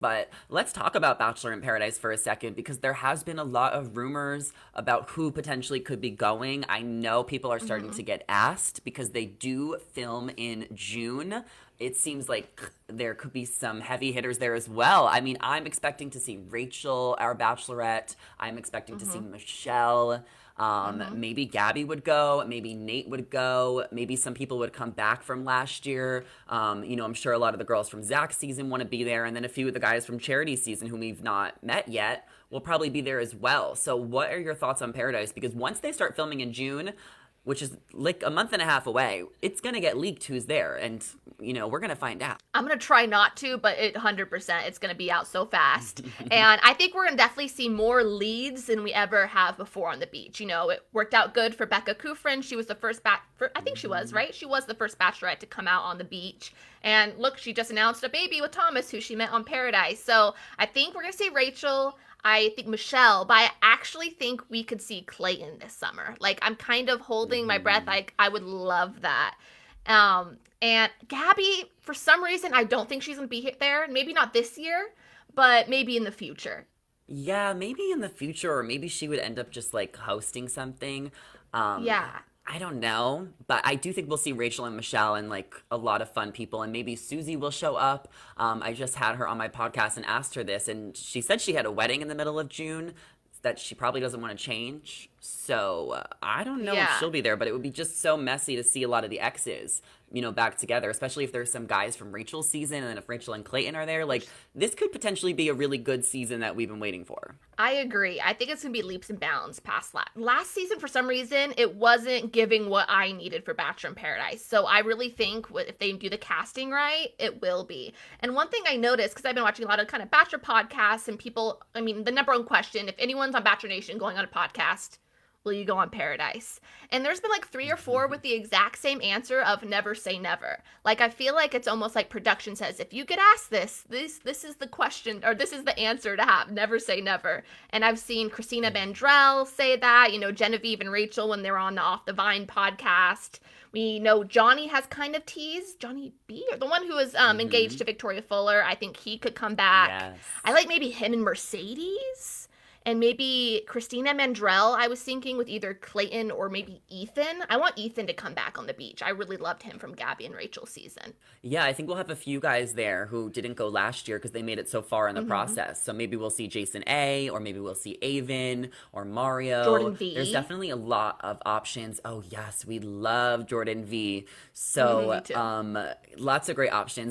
But let's talk about Bachelor in Paradise for a second because there has been a lot of rumors about who potentially could be going. I know people are starting Hmm. to get asked because they do film in June. It seems like there could be some heavy hitters there as well. I mean, I'm expecting to see Rachel, our bachelorette. I'm expecting to see Hmm. Michelle. Hmm. Maybe Gabby would go. Maybe Nate would go. Maybe some people would come back from last year. I'm sure a lot of the girls from Zach's season want to be there. And then a few of the guys from Charity's season, whom we've not met yet, will probably be there as well. So, what are your thoughts on Paradise? Because once they start filming in June, which is like a month and a half away, it's going to get leaked who's there. And, we're going to find out. I'm gonna try not to, but 100% it's gonna be out so fast. And I think we're gonna definitely see more leads than we ever have before on the beach. It worked out good for Becca Kufrin. She was the first I think she was, Mhm. right? She was the first bachelorette to come out on the beach. And look, she just announced a baby with Thomas, who she met on Paradise. So I think we're gonna see Rachel. I think Michelle, but I actually think we could see Clayton this summer. Like, I'm kind of holding my breath. Mhm. I would love that. And Gabby, for some reason, I don't think she's gonna be there. Maybe not this year, but maybe in the future. Yeah, maybe in the future, or maybe she would end up just like hosting something. Um, Yeah. I don't know, but I do think we'll see Rachel and Michelle and like a lot of fun people, and maybe Susie will show up. I just had her on my podcast and asked her this, and she said she had a wedding in the middle of June that she probably doesn't want to change. So I don't know if Yeah. she'll be there, but it would be just so messy to see a lot of the exes, back together, especially if there's some guys from Rachel's season, and then if Rachel and Clayton are there, like this could potentially be a really good season that we've been waiting for. I agree. I think it's gonna be leaps and bounds past last season. For some reason, it wasn't giving what I needed for Bachelor in Paradise. So I really think if they do the casting right, it will be. And one thing I noticed, because I've been watching a lot of kind of Bachelor podcasts and people, I mean, the number one question, if anyone's on Bachelor Nation going on a podcast, will you go on Paradise? And there's been like three or four with the exact same answer of never say never. Like, I feel like it's almost like production says, if you get asked this is the question, or this is the answer to have. Never say never. And I've seen Christina Mandrell say that. Genevieve and Rachel when they're on the Off the Vine podcast. We know Johnny has kind of teased Johnny B, or the one who was engaged Hmm. to Victoria Fuller. I think he could come back. I Yes. like maybe him and Mercedes. And maybe Christina Mandrell, I was thinking with either Clayton or maybe Ethan. I want Ethan to come back on the beach. I really loved him from Gabby and Rachel's season. Yeah, I think we'll have a few guys there who didn't go last year because they made it so far in the Mm-hmm. process. So maybe we'll see Jason A, or maybe we'll see Avon or Mario. Jordan There's V. definitely a lot of options. Oh yes, we love Jordan V. Mm-hmm, me So too. lots of great options.